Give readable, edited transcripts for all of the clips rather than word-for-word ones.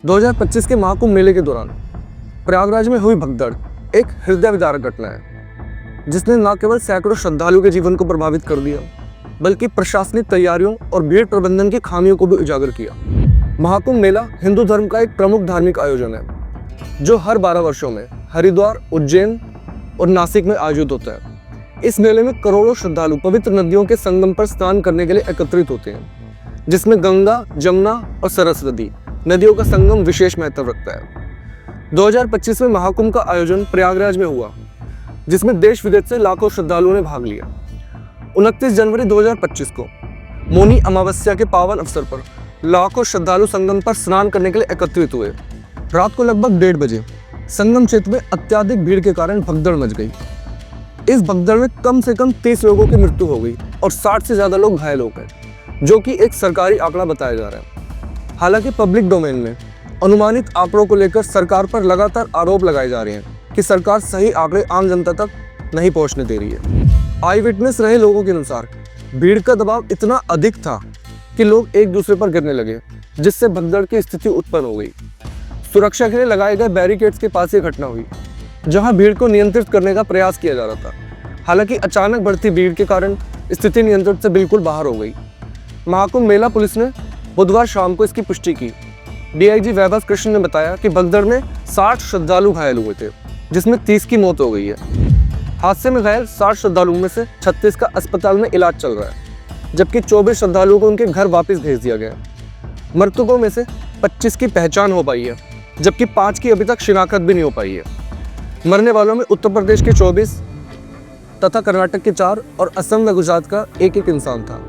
2025 के महाकुंभ मेले के दौरान प्रयागराज में हुई भगदड़ एक हृदय विदारक घटना है, जिसने न केवल सैकड़ों श्रद्धालुओं के जीवन को प्रभावित कर दिया, बल्कि प्रशासनिक तैयारियों और भीड़ प्रबंधन की खामियों को भी उजागर किया। महाकुंभ मेला हिंदू धर्म का एक प्रमुख धार्मिक आयोजन है, जो हर 12 वर्षों में हरिद्वार, उज्जैन और नासिक में आयोजित होता है। इस मेले में करोड़ों श्रद्धालु पवित्र नदियों के संगम पर स्नान करने के लिए एकत्रित होते हैं, जिसमें गंगा, जमुना और सरस्वती नदियों का संगम विशेष महत्व रखता है। 2025 में महाकुंभ का आयोजन प्रयागराज में हुआ, जिसमें देश विदेश से लाखों श्रद्धालुओं ने भाग लिया। 29 जनवरी 2025 को मौनी अमावस्या के पावन अवसर पर लाखों श्रद्धालु संगम पर स्नान करने के लिए एकत्रित हुए। रात को लगभग 1:30 बजे संगम क्षेत्र में अत्यधिक भीड़ के कारण भगदड़ मच गई। इस भगदड़ में कम से कम 30 लोगों की मृत्यु हो गई और 60 से ज्यादा लोग घायल हो गए, जो कि एक सरकारी आंकड़ा बताया जा रहा है। हालांकि पब्लिक डोमेन में अनुमानित आंकड़ों को लेकर सरकार पर लगातार आरोप लगाए जा रहे हैं कि सरकार सही आंकड़े आम जनता तक नहीं पहुंचने दे रही है। आई विटनेस रहे लोगों के अनुसार भीड़ का दबाव इतना अधिक था कि लोग एक दूसरे पर गिरने लगे, जिससे भगदड़ की स्थिति उत्पन्न हो गई। सुरक्षा के लिए लगाए गए बैरिकेड्स के पास ये घटना हुई, जहां भीड़ को नियंत्रित करने का प्रयास किया जा रहा था। हालांकि अचानक बढ़ती भीड़ के कारण स्थिति नियंत्रण से बिल्कुल बाहर हो गई। महाकुंभ मेला पुलिस ने बुधवार शाम को इसकी पुष्टि की। डीआईजी वैभव कृष्ण ने बताया कि भगदड़ में 60 श्रद्धालु घायल हुए थे, जिसमें 30 की मौत हो गई है। हादसे में घायल 60 श्रद्धालुओं में से 36 का अस्पताल में इलाज चल रहा है, जबकि 24 श्रद्धालुओं को उनके घर वापस भेज दिया गया। मृतकों में से 25 की पहचान हो पाई है, जबकि 5 की अभी तक शिनाख्त भी नहीं हो पाई है। मरने वालों में उत्तर प्रदेश के 24 तथा कर्नाटक के 4 और असम व गुजरात का एक इंसान था।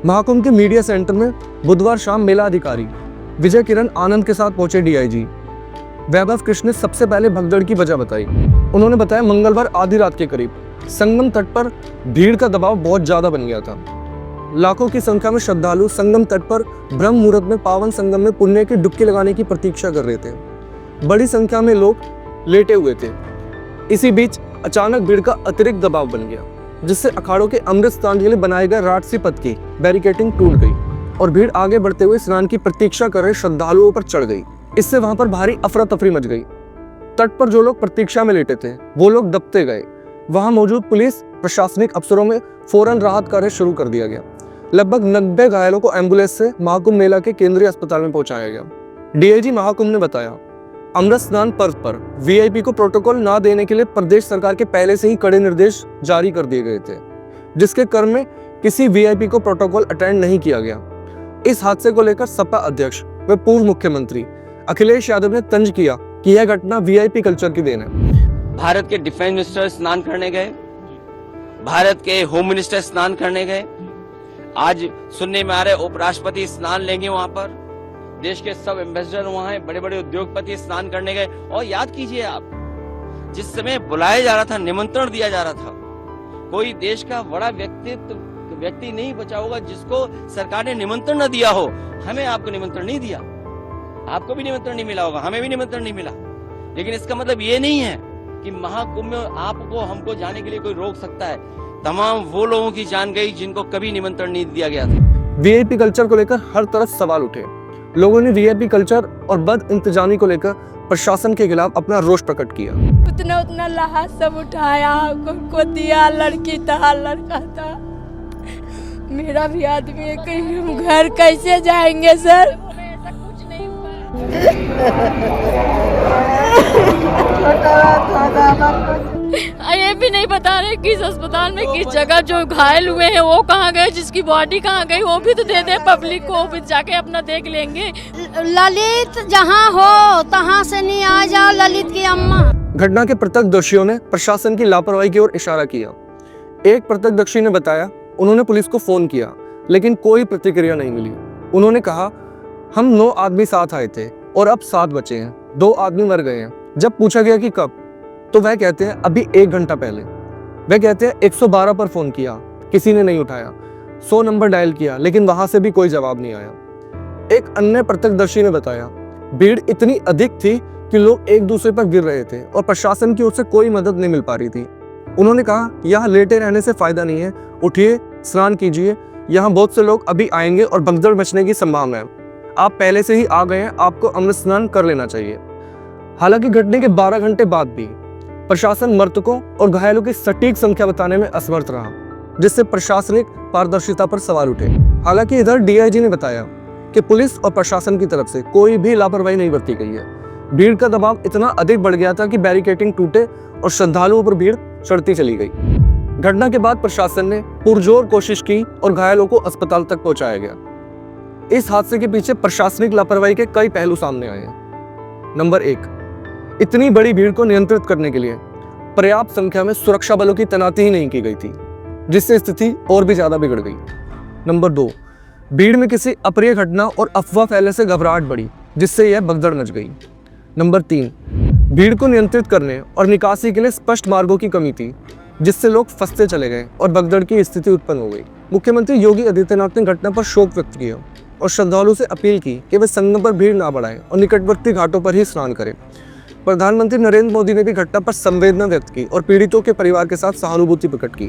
महाकुंभ के मीडिया सेंटर में बुधवार शाम मेला अधिकारी विजय किरण आनंद के साथ पहुंचे डीआईजी वैभव कृष्ण ने सबसे पहले भगदड़ की वजह बताई। उन्होंने बताया, मंगलवार आधी रात के करीब संगम तट पर भीड़ का दबाव बहुत ज्यादा बन गया था। लाखों की संख्या में श्रद्धालु संगम तट पर ब्रह्म मुहूर्त में पावन संगम में पुण्य की डुबकी लगाने की प्रतीक्षा कर रहे थे। बड़ी संख्या में लोग लेटे हुए थे। इसी बीच अचानक भीड़ का अतिरिक्त दबाव बन गया, जिससे अखाड़ों के अमृत स्नान के लिए बनाए गए राजसी पथ की बैरिकेडिंग टूट गई और भीड़ आगे बढ़ते हुए स्नान की प्रतीक्षा कर रहे श्रद्धालुओं पर चढ़ गई। इससे वहां पर भारी अफरा तफरी मच गई। तट पर जो लोग प्रतीक्षा में लेटे थे, वो लोग दबते गए। वहां मौजूद पुलिस प्रशासनिक अफसरों में फौरन राहत कार्य शुरू कर दिया गया। लगभग 90 घायलों को एम्बुलेंस से महाकुंभ मेला के केंद्रीय अस्पताल में पहुंचाया गया। डीआईजी महाकुंभ ने बताया, अमृत स्नान पर्व पर वीआईपी को प्रोटोकॉल ना देने के लिए प्रदेश सरकार के पहले से ही कड़े निर्देश जारी कर दिए गए थे, जिसके क्रम में किसी वीआईपी को प्रोटोकॉल अटेंड नहीं किया गया। इस हादसे को लेकर सपा अध्यक्ष व पूर्व मुख्यमंत्री अखिलेश यादव ने तंज किया कि यह घटना वीआईपी कल्चर की देन है। भारत के डिफेंस मिनिस्टर स्नान करने गए, भारत के होम मिनिस्टर स्नान करने गए, आज सुनने में आ रहे उपराष्ट्रपति स्नान लेंगे वहां पर, देश के सब एम्बेसडर वहां हैं, बड़े बड़े उद्योगपति स्नान करने गए। और याद कीजिए आप, जिस समय बुलाया जा रहा था, निमंत्रण दिया जा रहा था, कोई देश का बड़ा व्यक्ति नहीं बचा होगा जिसको सरकार ने निमंत्रण न दिया हो। हमें आपको निमंत्रण नहीं दिया, आपको भी निमंत्रण नहीं मिला होगा, हमें भी निमंत्रण नहीं मिला। लेकिन इसका मतलब ये नहीं है कि महाकुंभ में आपको हमको जाने के लिए कोई रोक सकता है। तमाम वो लोगों की जान गई जिनको कभी निमंत्रण नहीं दिया गया था। वीआईपी कल्चर को लेकर हर तरफ सवाल उठे। लोगों ने वीआईपी कल्चर और बद इंतजामी को लेकर प्रशासन के खिलाफ अपना रोष प्रकट किया। उतना लहाज सब उठाया, उनको दिया, लड़की था, लड़का था, मेरा भी आदमी है, कहीं हम घर कैसे जाएंगे सर? ये भी नहीं बता रहे किस अस्पताल में किस जगह जो घायल हुए हैं वो कहाँ गए, जिसकी बॉडी कहाँ गई, वो भी तो दे दे पब्लिक को, वो भी जाके अपना देख लेंगे। ललित जहाँ हो तहाँ से नहीं आ जाओ, ललित की अम्मा। घटना के प्रत्यक्षदर्शियों ने प्रशासन की लापरवाही की ओर इशारा किया। एक प्रत्यक्षदर्शी ने बताया, उन्होंने पुलिस को फोन किया, लेकिन कोई प्रतिक्रिया नहीं मिली। उन्होंने कहा, हम 9 आदमी साथ आए थे और अब 7 बचे हैं, 2 आदमी मर गए हैं। जब पूछा गया कि कब, तो वह कहते हैं अभी 1 घंटा पहले। वह कहते हैं 112 पर फोन किया, किसी ने नहीं उठाया। 100 नंबर डायल किया, लेकिन वहां से भी कोई जवाब नहीं आया। एक अन्य प्रत्यक्षदर्शी ने बताया, भीड़ इतनी अधिक थी कि लोग एक दूसरे पर गिर रहे थे और प्रशासन की ओर से कोई मदद नहीं मिल पा रही थी। उन्होंने कहा, यहाँ लेटे रहने से फायदा नहीं है, उठिए, स्नान कीजिए, यहाँ बहुत से लोग अभी आएंगे और भगदड़ मचने की संभावना है। आप पहले से ही आ गए हैं, आपको अमृत स्नान कर लेना चाहिए। हालांकि घटने के 12 घंटे बाद भी प्रशासन मृतकों और घायलों की सटीक संख्या बताने में असमर्थ रहा, जिससे प्रशासनिक पारदर्शिता पर सवाल उठे। हालांकि इधर डीआईजी ने बताया कि पुलिस और प्रशासन की तरफ से कोई भी लापरवाही नहीं बरती गई है। भीड़ का दबाव इतना अधिक बढ़ गया था कि बैरिकेडिंग टूटे और श्रद्धालुओं पर भीड़ चढ़ती चली गई। घटना के बाद प्रशासन ने पुरजोर कोशिश की और घायलों को अस्पताल तक पहुंचाया गया। इस हादसे के पीछे प्रशासनिक लापरवाही के कई पहलू सामने आए हैं। नंबर 1, इतनी बड़ी भीड़ को नियंत्रित करने के लिए पर्याप्त संख्या में सुरक्षा बलों की तैनाती ही नहीं की गई थी, जिससे स्थिति और भी ज्यादा बिगड़ गई। नंबर 2, भीड़ में किसी अप्रिय घटना और अफवाह फैलने से घबराहट बढ़ी, जिससे यह भगदड़ मच गई। नंबर 3, भीड़ को नियंत्रित करने और निकासी के लिए स्पष्ट मार्गों की कमी थी, जिससे लोग फंसते चले गए और भगदड़ की स्थिति उत्पन्न हो गई। मुख्यमंत्री योगी आदित्यनाथ ने घटना पर शोक व्यक्त किया और श्रद्धालुओं से अपील की कि वे संगम पर भीड़ ना बढ़ाएं और निकटवर्ती घाटों पर ही स्नान करें। प्रधानमंत्री नरेंद्र मोदी ने भी घटना पर संवेदना व्यक्त की और पीड़ितों के परिवार के साथ सहानुभूति प्रकट की।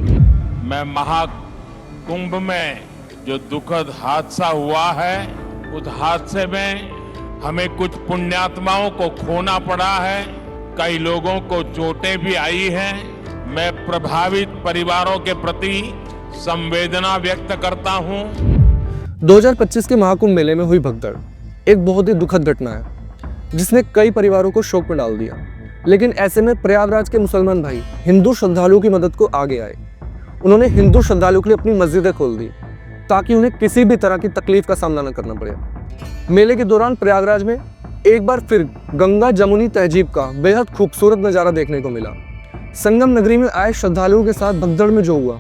मैं महाकुंभ में जो दुखद हादसा हुआ है, उस हादसे में हमें कुछ पुण्यात्माओं को खोना पड़ा है, कई लोगों को चोटें भी आई हैं। मैं प्रभावित परिवारों के प्रति संवेदना व्यक्त करता हूं। 2025 के महाकुंभ मेले में हुई भगदड़ एक बहुत ही दुखद घटना है, जिसने कई परिवारों को शोक में डाल दिया। लेकिन ऐसे में प्रयागराज के मुसलमान भाई हिंदू श्रद्धालुओं की मदद को आगे आए। उन्होंने हिंदू श्रद्धालुओं के लिए अपनी मस्जिदें खोल दी ताकि उन्हें किसी भी तरह की तकलीफ का सामना न करना पड़े। मेले के दौरान प्रयागराज में एक बार फिर गंगा जमुनी तहजीब का बेहद खूबसूरत नज़ारा देखने को मिला। संगम नगरी में आए श्रद्धालुओं के साथ भगदड़ में जो हुआ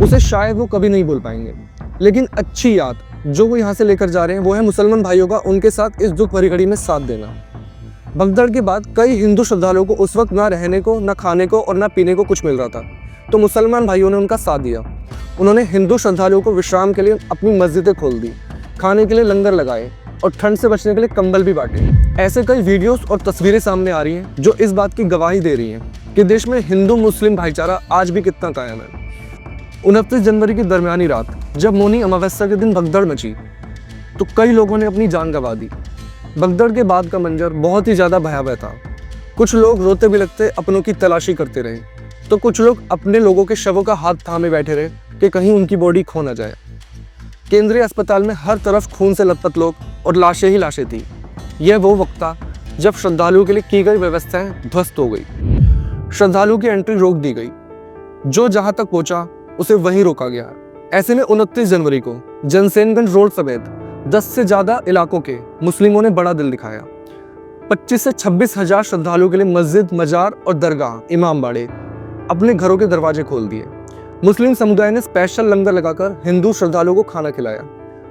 उसे शायद वो कभी नहीं भूल पाएंगे। लेकिन अच्छी याद जो वो यहाँ से लेकर जा रहे हैं वो है मुसलमान भाइयों का उनके साथ इस दुख भरी घड़ी में साथ देना। भगदड़ के बाद कई हिंदू श्रद्धालुओं को उस वक्त ना रहने को, ना खाने को और ना पीने को कुछ मिल रहा था, तो मुसलमान भाइयों ने उनका साथ दिया। उन्होंने हिंदू श्रद्धालुओं को विश्राम के लिए अपनी मस्जिदें खोल दी, खाने के लिए लंगर लगाए और ठंड से बचने के लिए कंबल भी बांटे। ऐसे कई वीडियोस और तस्वीरें सामने आ रही हैं जो इस बात की गवाही दे रही हैं कि देश में हिंदू मुस्लिम भाईचारा आज भी कितना कायम है। 29 जनवरी की दरमियानी रात जब मौनी अमावस्या के दिन भगदड़ मची तो कई लोगों ने अपनी जान गंवा दी। भगदड़ के बाद का मंजर बहुत ही ज़्यादा भयावह था। कुछ लोग रोते भी लगते अपनों की तलाशी करते रहे, तो कुछ लोग अपने लोगों के शवों का हाथ थामे बैठे रहे कि कहीं उनकी बॉडी खो न जाए। केंद्रीय अस्पताल में हर तरफ खून से लथपथ लोग और लाशें ही लाशें थी। यह वो वक्त था जब श्रद्धालुओं के लिए की गई व्यवस्थाएं ध्वस्त हो गई। श्रद्धालुओं की एंट्री रोक दी गई, जो जहां तक पहुंचा उसे वहीं रोका गया। ऐसे में 29 जनवरी को जनसेनगंज रोड समेत 10 से ज्यादा इलाकों के मुस्लिमों ने बड़ा दिल दिखाया। 25 से 26 हजार श्रद्धालुओं के लिए मस्जिद, मजार और दरगाह, इमामबाड़े अपने घरों के दरवाजे खोल दिए। मुस्लिम समुदाय ने स्पेशल लंगर लगाकर हिंदू श्रद्धालुओं को खाना खिलाया।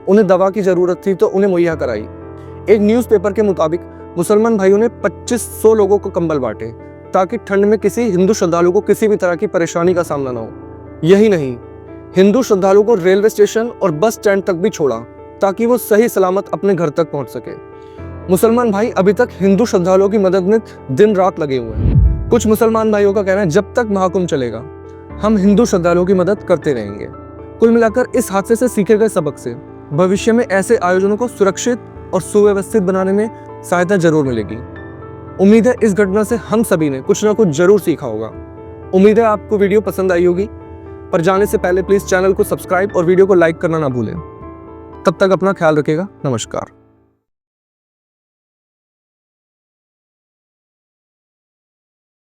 उन्हें दवा की जरूरत थी तो उन्हें मुहैया कराई। एक न्यूज़पेपर के मुताबिक मुसलमान भाइयों ने 2500 लोगों को कंबल बांटे ताकि ठंड में किसी हिंदू श्रद्धालु को किसी भी तरह की परेशानी का सामना न हो। यही नहीं, हिंदू श्रद्धालुओं को रेलवे स्टेशन और बस स्टैंड तक भी छोड़ा ताकि वो सही सलामत अपने घर तक पहुंच सके। मुसलमान भाई अभी तक हिंदू श्रद्धालुओं की मदद में दिन रात लगे हुए हैं। कुछ मुसलमान भाइयों का कहना है जब तक महाकुंभ चलेगा हम हिंदू श्रद्धालुओं की मदद करते रहेंगे। कुल मिलाकर इस हादसे से सीखे गए सबक से भविष्य में ऐसे आयोजनों को सुरक्षित और सुव्यवस्थित बनाने में सहायता जरूर मिलेगी। उम्मीद है इस घटना से हम सभी ने कुछ ना कुछ जरूर सीखा होगा। उम्मीद है आपको वीडियो पसंद आई होगी। पर जाने से पहले प्लीज चैनल को सब्सक्राइब और वीडियो को लाइक करना ना भूलें। तब तक अपना ख्याल रखिएगा। नमस्कार।